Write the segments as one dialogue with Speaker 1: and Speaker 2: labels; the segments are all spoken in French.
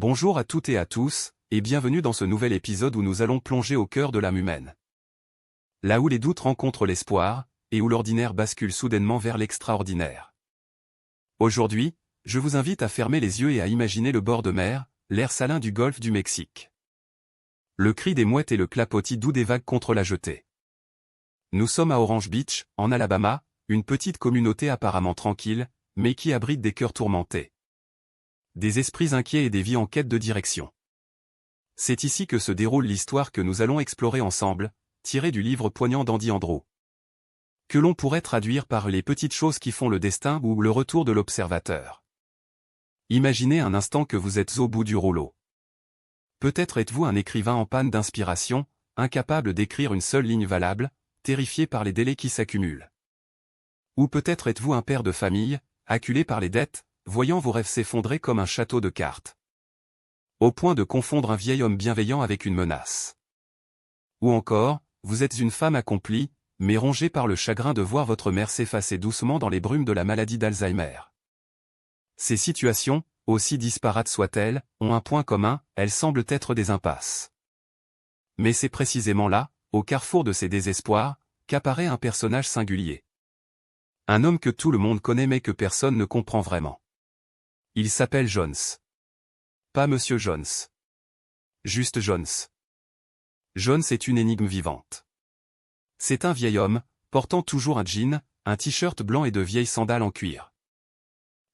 Speaker 1: Bonjour à toutes et à tous, et bienvenue dans ce nouvel épisode où nous allons plonger au cœur de l'âme humaine. Là où les doutes rencontrent l'espoir, et où l'ordinaire bascule soudainement vers l'extraordinaire. Aujourd'hui, je vous invite à fermer les yeux et à imaginer le bord de mer, l'air salin du golfe du Mexique. Le cri des mouettes et le clapotis doux des vagues contre la jetée. Nous sommes à Orange Beach, en Alabama, une petite communauté apparemment tranquille, mais qui abrite des cœurs tourmentés. Des esprits inquiets et des vies en quête de direction. C'est ici que se déroule l'histoire que nous allons explorer ensemble, tirée du livre poignant d'Andy Andrew. Que l'on pourrait traduire par les petites choses qui font le destin ou le retour de l'observateur. Imaginez un instant que vous êtes au bout du rouleau. Peut-être êtes-vous un écrivain en panne d'inspiration, incapable d'écrire une seule ligne valable, terrifié par les délais qui s'accumulent. Ou peut-être êtes-vous un père de famille, acculé par les dettes, voyant vos rêves s'effondrer comme un château de cartes. Au point de confondre un vieil homme bienveillant avec une menace. Ou encore, vous êtes une femme accomplie, mais rongée par le chagrin de voir votre mère s'effacer doucement dans les brumes de la maladie d'Alzheimer. Ces situations, aussi disparates soient-elles, ont un point commun, elles semblent être des impasses. Mais c'est précisément là, au carrefour de ces désespoirs, qu'apparaît un personnage singulier. Un homme que tout le monde connaît mais que personne ne comprend vraiment. Il s'appelle Jones. Pas Monsieur Jones. Juste Jones. Jones est une énigme vivante. C'est un vieil homme, portant toujours un jean, un t-shirt blanc et de vieilles sandales en cuir.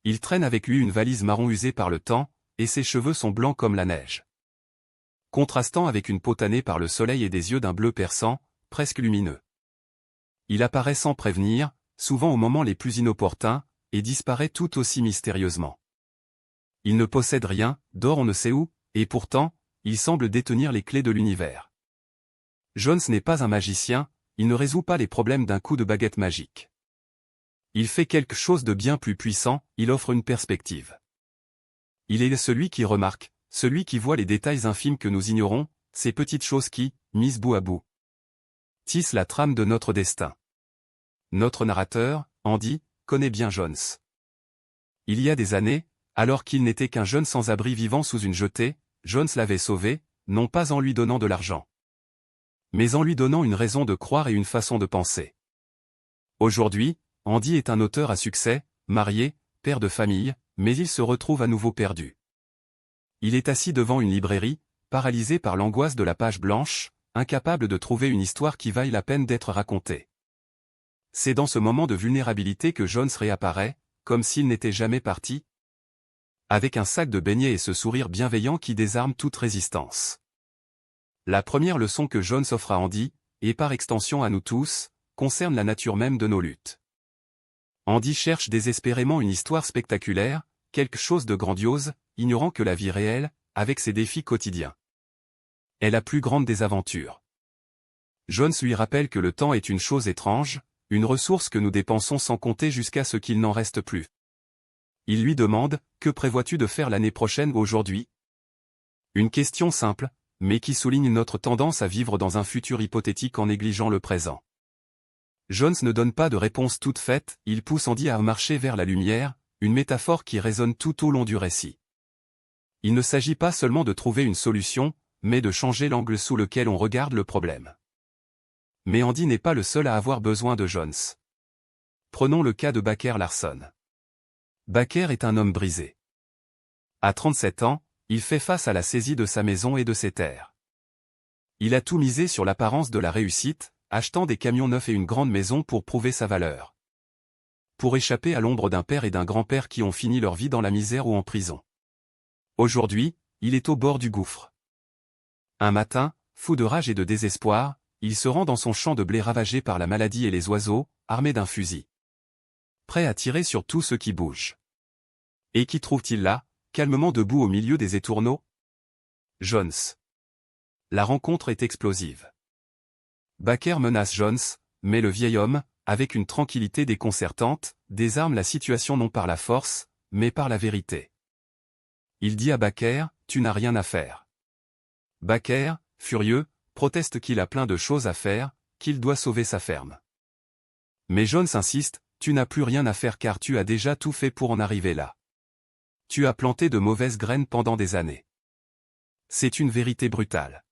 Speaker 1: Il traîne avec lui une valise marron usée par le temps, et ses cheveux sont blancs comme la neige. Contrastant avec une peau tannée par le soleil et des yeux d'un bleu perçant, presque lumineux. Il apparaît sans prévenir, souvent aux moments les plus inopportuns, et disparaît tout aussi mystérieusement. Il ne possède rien, dort on ne sait où, et pourtant, il semble détenir les clés de l'univers. Jones n'est pas un magicien, il ne résout pas les problèmes d'un coup de baguette magique. Il fait quelque chose de bien plus puissant, il offre une perspective. Il est celui qui remarque, celui qui voit les détails infimes que nous ignorons, ces petites choses qui, mises bout à bout, tissent la trame de notre destin. Notre narrateur, Andy, connaît bien Jones. Il y a des années, alors qu'il n'était qu'un jeune sans-abri vivant sous une jetée, Jones l'avait sauvé, non pas en lui donnant de l'argent, mais en lui donnant une raison de croire et une façon de penser. Aujourd'hui, Andy est un auteur à succès, marié, père de famille, mais il se retrouve à nouveau perdu. Il est assis devant une librairie, paralysé par l'angoisse de la page blanche, incapable de trouver une histoire qui vaille la peine d'être racontée. C'est dans ce moment de vulnérabilité que Jones réapparaît, comme s'il n'était jamais parti, avec un sac de beignets et ce sourire bienveillant qui désarme toute résistance. La première leçon que Jones offre à Andy, et par extension à nous tous, concerne la nature même de nos luttes. Andy cherche désespérément une histoire spectaculaire, quelque chose de grandiose, ignorant que la vie réelle, avec ses défis quotidiens, est la plus grande des aventures. Jones lui rappelle que le temps est une chose étrange, une ressource que nous dépensons sans compter jusqu'à ce qu'il n'en reste plus. Il lui demande, que prévois-tu de faire l'année prochaine ou aujourd'hui? Une question simple, mais qui souligne notre tendance à vivre dans un futur hypothétique en négligeant le présent. Jones ne donne pas de réponse toute faite, il pousse Andy à marcher vers la lumière, une métaphore qui résonne tout au long du récit. Il ne s'agit pas seulement de trouver une solution, mais de changer l'angle sous lequel on regarde le problème. Mais Andy n'est pas le seul à avoir besoin de Jones. Prenons le cas de Baker Larson. Baker est un homme brisé. À 37 ans, il fait face à la saisie de sa maison et de ses terres. Il a tout misé sur l'apparence de la réussite, achetant des camions neufs et une grande maison pour prouver sa valeur. Pour échapper à l'ombre d'un père et d'un grand-père qui ont fini leur vie dans la misère ou en prison. Aujourd'hui, il est au bord du gouffre. Un matin, fou de rage et de désespoir, il se rend dans son champ de blé ravagé par la maladie et les oiseaux, armé d'un fusil. Prêt à tirer sur tout ce qui bouge. Et qui trouve-t-il là, calmement debout au milieu des étourneaux? Jones. La rencontre est explosive. Baker menace Jones, mais le vieil homme, avec une tranquillité déconcertante, désarme la situation non par la force, mais par la vérité. Il dit à Baker, « Tu n'as rien à faire. » Baker, furieux, proteste qu'il a plein de choses à faire, qu'il doit sauver sa ferme. Mais Jones insiste, « Tu n'as plus rien à faire car tu as déjà tout fait pour en arriver là. Tu as planté de mauvaises graines pendant des années. C'est une vérité brutale.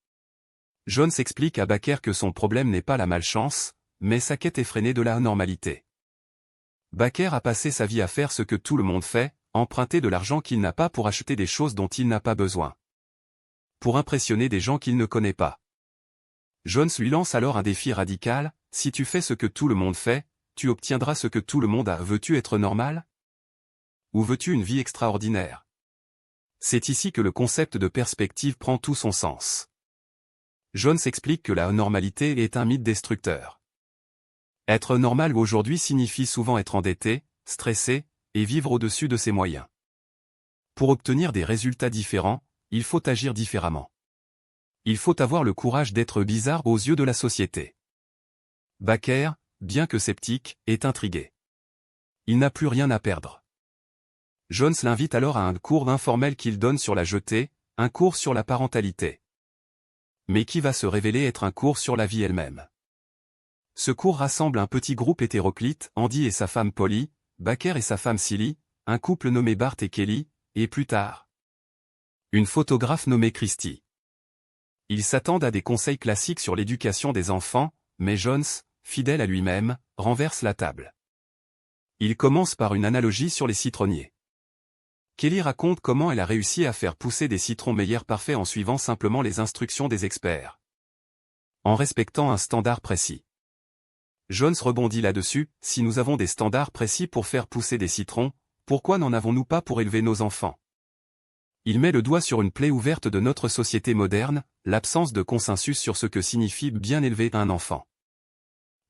Speaker 1: Jones explique à Baker que son problème n'est pas la malchance, mais sa quête effrénée de la normalité. Baker a passé sa vie à faire ce que tout le monde fait, emprunter de l'argent qu'il n'a pas pour acheter des choses dont il n'a pas besoin. Pour impressionner des gens qu'il ne connaît pas. Jones lui lance alors un défi radical: si tu fais ce que tout le monde fait, tu obtiendras ce que tout le monde a. Veux-tu être normal? Ou veux-tu une vie extraordinaire? C'est ici que le concept de perspective prend tout son sens. Jones explique que la normalité est un mythe destructeur. Être normal aujourd'hui signifie souvent être endetté, stressé, et vivre au-dessus de ses moyens. Pour obtenir des résultats différents, il faut agir différemment. Il faut avoir le courage d'être bizarre aux yeux de la société. Baker, bien que sceptique, est intrigué. Il n'a plus rien à perdre. Jones l'invite alors à un cours informel qu'il donne sur la jetée, un cours sur la parentalité. Mais qui va se révéler être un cours sur la vie elle-même. Ce cours rassemble un petit groupe hétéroclite, Andy et sa femme Polly, Baker et sa femme Silly, un couple nommé Bart et Kelly, et plus tard, une photographe nommée Christy. Ils s'attendent à des conseils classiques sur l'éducation des enfants, mais Jones, fidèle à lui-même, renverse la table. Il commence par une analogie sur les citronniers. Kelly raconte comment elle a réussi à faire pousser des citrons meilleurs parfaits en suivant simplement les instructions des experts. En respectant un standard précis. Jones rebondit là-dessus: si nous avons des standards précis pour faire pousser des citrons, pourquoi n'en avons-nous pas pour élever nos enfants? Il met le doigt sur une plaie ouverte de notre société moderne, l'absence de consensus sur ce que signifie bien élever un enfant.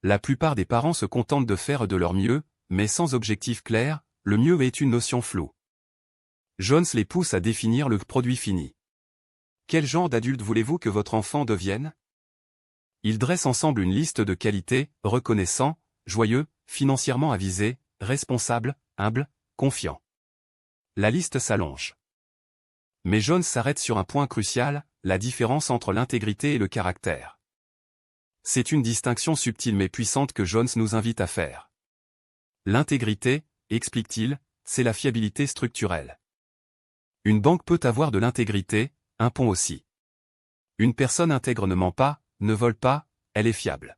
Speaker 1: La plupart des parents se contentent de faire de leur mieux, mais sans objectif clair, le mieux est une notion floue. Jones les pousse à définir le produit fini. Quel genre d'adulte voulez-vous que votre enfant devienne? Ils dressent ensemble une liste de qualités: reconnaissant, joyeux, financièrement avisé, responsable, humble, confiant. La liste s'allonge. Mais Jones s'arrête sur un point crucial: la différence entre l'intégrité et le caractère. C'est une distinction subtile mais puissante que Jones nous invite à faire. L'intégrité, explique-t-il, c'est la fiabilité structurelle. Une banque peut avoir de l'intégrité, un pont aussi. Une personne intègre ne ment pas, ne vole pas, elle est fiable.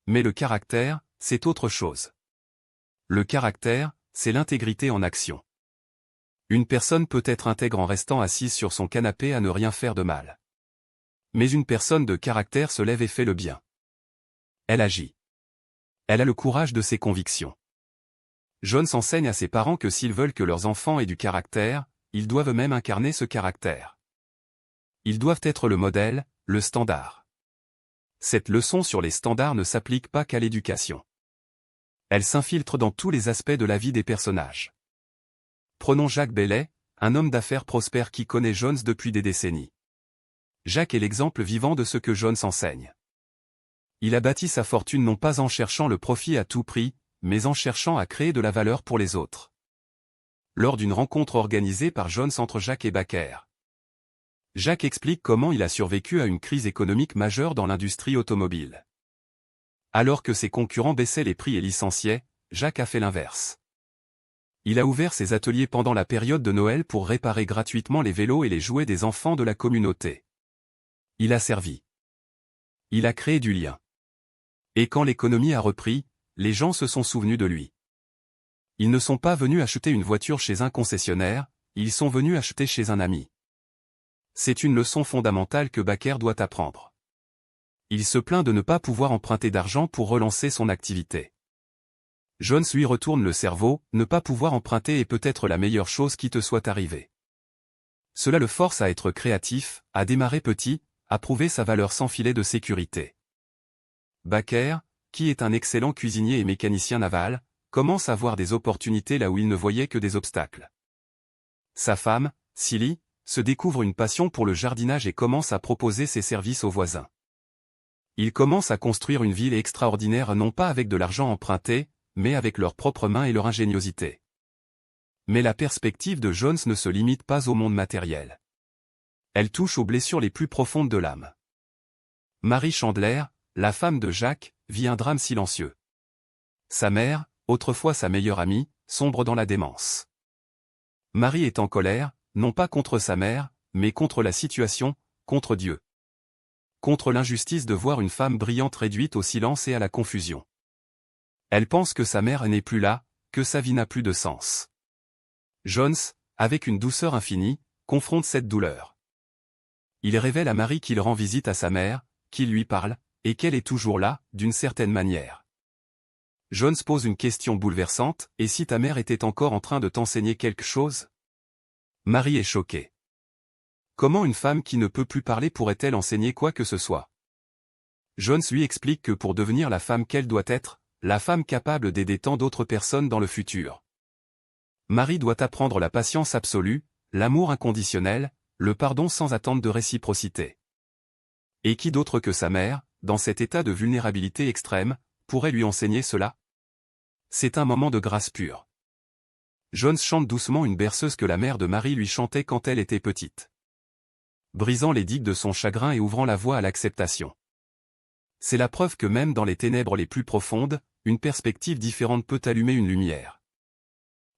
Speaker 1: Mais le caractère, c'est autre chose. Le caractère, c'est l'intégrité en action. Une personne peut être intègre en restant assise sur son canapé à ne rien faire de mal. Mais une personne de caractère se lève et fait le bien. Elle agit. Elle a le courage de ses convictions. Jones enseigne à ses parents que s'ils veulent que leurs enfants aient du caractère, ils doivent eux-mêmes incarner ce caractère. Ils doivent être le modèle, le standard. Cette leçon sur les standards ne s'applique pas qu'à l'éducation. Elle s'infiltre dans tous les aspects de la vie des personnages. Prenons Jacques Bailey, un homme d'affaires prospère qui connaît Jones depuis des décennies. Jacques est l'exemple vivant de ce que Jones enseigne. Il a bâti sa fortune non pas en cherchant le profit à tout prix, mais en cherchant à créer de la valeur pour les autres. Lors d'une rencontre organisée par Jones entre Jacques et Baker, Jacques explique comment il a survécu à une crise économique majeure dans l'industrie automobile. Alors que ses concurrents baissaient les prix et licenciaient, Jacques a fait l'inverse. Il a ouvert ses ateliers pendant la période de Noël pour réparer gratuitement les vélos et les jouets des enfants de la communauté. Il a servi. Il a créé du lien. Et quand l'économie a repris, les gens se sont souvenus de lui. Ils ne sont pas venus acheter une voiture chez un concessionnaire, ils sont venus acheter chez un ami. C'est une leçon fondamentale que Baker doit apprendre. Il se plaint de ne pas pouvoir emprunter d'argent pour relancer son activité. Jones lui retourne le cerveau: ne pas pouvoir emprunter est peut-être la meilleure chose qui te soit arrivée. Cela le force à être créatif, à démarrer petit, à prouver sa valeur sans filet de sécurité. Baker, qui est un excellent cuisinier et mécanicien naval, commence à voir des opportunités là où il ne voyait que des obstacles. Sa femme, Silly, se découvre une passion pour le jardinage et commence à proposer ses services aux voisins. Ils commencent à construire une ville extraordinaire non pas avec de l'argent emprunté, mais avec leurs propres mains et leur ingéniosité. Mais la perspective de Jones ne se limite pas au monde matériel. Elle touche aux blessures les plus profondes de l'âme. Mary Chandler, la femme de Jacques, vit un drame silencieux. Sa mère, autrefois sa meilleure amie, sombre dans la démence. Marie est en colère, non pas contre sa mère, mais contre la situation, contre Dieu. Contre l'injustice de voir une femme brillante réduite au silence et à la confusion. Elle pense que sa mère n'est plus là, que sa vie n'a plus de sens. Jones, avec une douceur infinie, confronte cette douleur. Il révèle à Marie qu'il rend visite à sa mère, qu'il lui parle, et qu'elle est toujours là, d'une certaine manière. Jones pose une question bouleversante, « Et si ta mère était encore en train de t'enseigner quelque chose ?» Marie est choquée. Comment une femme qui ne peut plus parler pourrait-elle enseigner quoi que ce soit? Jones lui explique que pour devenir la femme qu'elle doit être, la femme capable d'aider tant d'autres personnes dans le futur. Marie doit apprendre la patience absolue, l'amour inconditionnel, le pardon sans attente de réciprocité. Et qui d'autre que sa mère, dans cet état de vulnérabilité extrême, pourrait lui enseigner cela? C'est un moment de grâce pure. Jones chante doucement une berceuse que la mère de Marie lui chantait quand elle était petite. Brisant les digues de son chagrin et ouvrant la voie à l'acceptation. C'est la preuve que même dans les ténèbres les plus profondes, une perspective différente peut allumer une lumière.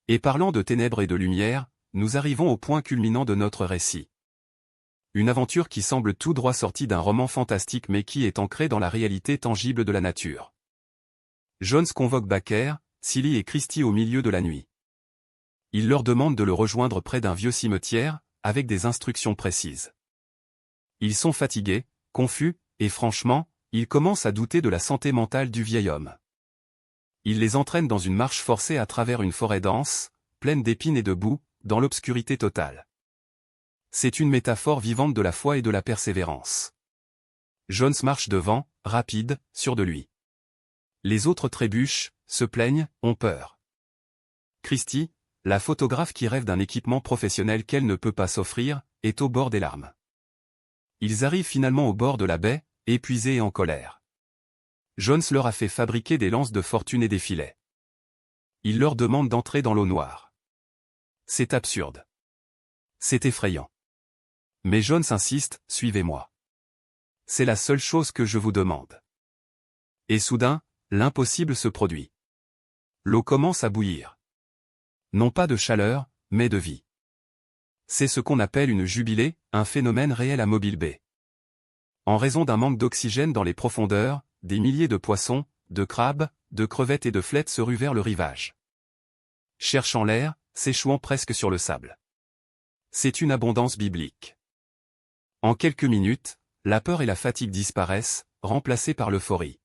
Speaker 1: Et parlant de ténèbres et de lumière, nous arrivons au point culminant de notre récit. Une aventure qui semble tout droit sortie d'un roman fantastique mais qui est ancrée dans la réalité tangible de la nature. Jones convoque Baker, Silly et Christie au milieu de la nuit. Il leur demande de le rejoindre près d'un vieux cimetière, avec des instructions précises. Ils sont fatigués, confus, et franchement, ils commencent à douter de la santé mentale du vieil homme. Il les entraîne dans une marche forcée à travers une forêt dense, pleine d'épines et de boue, dans l'obscurité totale. C'est une métaphore vivante de la foi et de la persévérance. Jones marche devant, rapide, sûr de lui. Les autres trébuchent, se plaignent, ont peur. Christie, la photographe qui rêve d'un équipement professionnel qu'elle ne peut pas s'offrir, est au bord des larmes. Ils arrivent finalement au bord de la baie, épuisés et en colère. Jones leur a fait fabriquer des lances de fortune et des filets. Il leur demande d'entrer dans l'eau noire. C'est absurde. C'est effrayant. Mais Jones insiste, suivez-moi. C'est la seule chose que je vous demande. Et soudain, l'impossible se produit. L'eau commence à bouillir. Non pas de chaleur, mais de vie. C'est ce qu'on appelle une jubilée, un phénomène réel à Mobile Bay. En raison d'un manque d'oxygène dans les profondeurs, des milliers de poissons, de crabes, de crevettes et de flettes se ruent vers le rivage. Cherchant l'air, s'échouant presque sur le sable. C'est une abondance biblique. En quelques minutes, la peur et la fatigue disparaissent, remplacées par l'euphorie.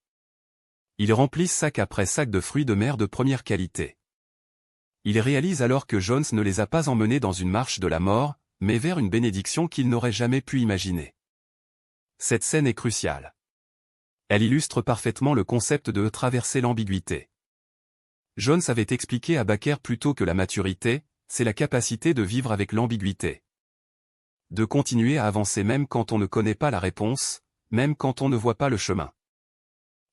Speaker 1: Ils remplissent sac après sac de fruits de mer de première qualité. Ils réalisent alors que Jones ne les a pas emmenés dans une marche de la mort, mais vers une bénédiction qu'ils n'auraient jamais pu imaginer. Cette scène est cruciale. Elle illustre parfaitement le concept de traverser l'ambiguïté. Jones avait expliqué à Baker plus tôt que la maturité, c'est la capacité de vivre avec l'ambiguïté. De continuer à avancer même quand on ne connaît pas la réponse, même quand on ne voit pas le chemin.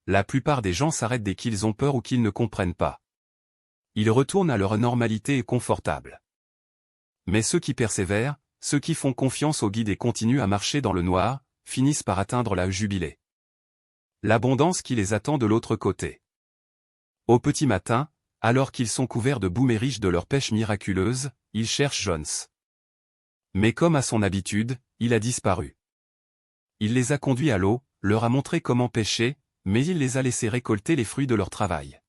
Speaker 1: La plupart des gens s'arrêtent dès qu'ils ont peur ou qu'ils ne comprennent pas. Ils retournent à leur normalité confortable. Mais ceux qui persévèrent, ceux qui font confiance au guide et continuent à marcher dans le noir, finissent par atteindre la jubilée. L'abondance qui les attend de l'autre côté. Au petit matin, alors qu'ils sont couverts de boue et riches de leur pêche miraculeuse, ils cherchent Jones. Mais comme à son habitude, il a disparu. Il les a conduits à l'eau, leur a montré comment pêcher, mais il les a laissés récolter les fruits de leur travail.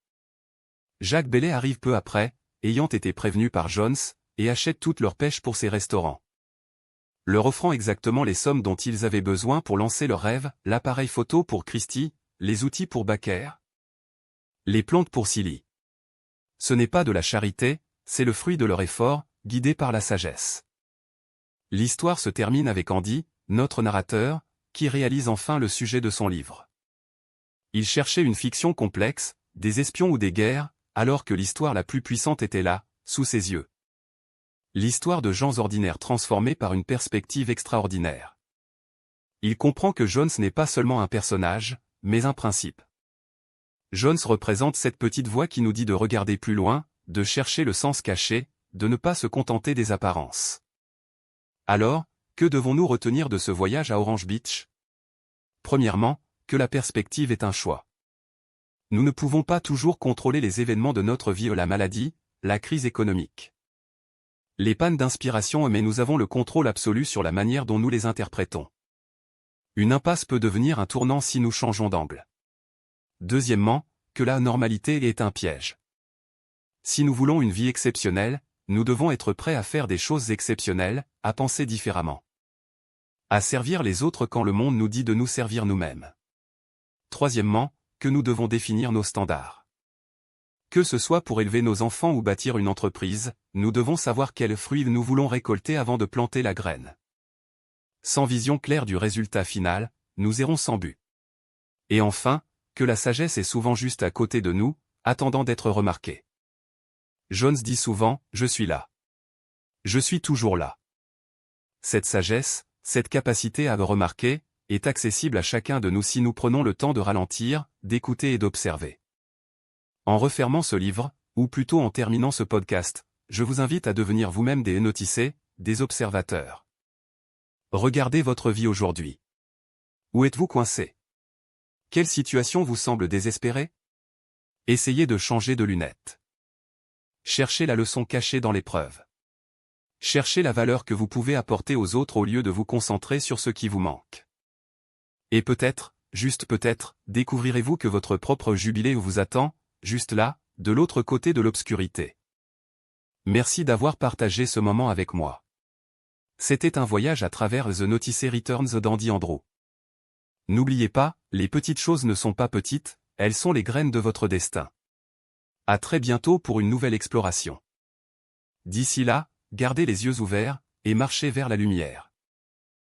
Speaker 1: Jacques Bailey arrive peu après, ayant été prévenu par Jones, et achète toute leur pêche pour ses restaurants. Leur offrant exactement les sommes dont ils avaient besoin pour lancer leur rêve, l'appareil photo pour Christie, les outils pour Baker, les plantes pour Silly. Ce n'est pas de la charité, c'est le fruit de leur effort, guidé par la sagesse. L'histoire se termine avec Andy, notre narrateur, qui réalise enfin le sujet de son livre. Il cherchait une fiction complexe, des espions ou des guerres, alors que l'histoire la plus puissante était là, sous ses yeux. L'histoire de gens ordinaires transformés par une perspective extraordinaire. Il comprend que Jones n'est pas seulement un personnage, mais un principe. Jones représente cette petite voix qui nous dit de regarder plus loin, de chercher le sens caché, de ne pas se contenter des apparences. Alors, que devons-nous retenir de ce voyage à Orange Beach? Premièrement, que la perspective est un choix. Nous ne pouvons pas toujours contrôler les événements de notre vie ou la maladie, la crise économique. Les pannes d'inspiration, mais nous avons le contrôle absolu sur la manière dont nous les interprétons. Une impasse peut devenir un tournant si nous changeons d'angle. Deuxièmement, que la normalité est un piège. Si nous voulons une vie exceptionnelle, nous devons être prêts à faire des choses exceptionnelles, à penser différemment. À servir les autres quand le monde nous dit de nous servir nous-mêmes. Troisièmement, que nous devons définir nos standards. Que ce soit pour élever nos enfants ou bâtir une entreprise, nous devons savoir quels fruits nous voulons récolter avant de planter la graine. Sans vision claire du résultat final, nous errons sans but. Et enfin, que la sagesse est souvent juste à côté de nous, attendant d'être remarquée. Jones dit souvent, « Je suis là. Je suis toujours là. » Cette sagesse, cette capacité à remarquer, est accessible à chacun de nous si nous prenons le temps de ralentir, d'écouter et d'observer. En refermant ce livre, ou plutôt en terminant ce podcast, je vous invite à devenir vous-même des noticés, des observateurs. Regardez votre vie aujourd'hui. Où êtes-vous coincé? Quelle situation vous semble désespérée? Essayez de changer de lunettes. Cherchez la leçon cachée dans l'épreuve. Cherchez la valeur que vous pouvez apporter aux autres au lieu de vous concentrer sur ce qui vous manque. Et peut-être, juste peut-être, découvrirez-vous que votre propre jubilé vous attend, juste là, de l'autre côté de l'obscurité. Merci d'avoir partagé ce moment avec moi. C'était un voyage à travers The Notice Returns d'Andy Andrew. N'oubliez pas, les petites choses ne sont pas petites, elles sont les graines de votre destin. À très bientôt pour une nouvelle exploration. D'ici là, gardez les yeux ouverts, et marchez vers la lumière.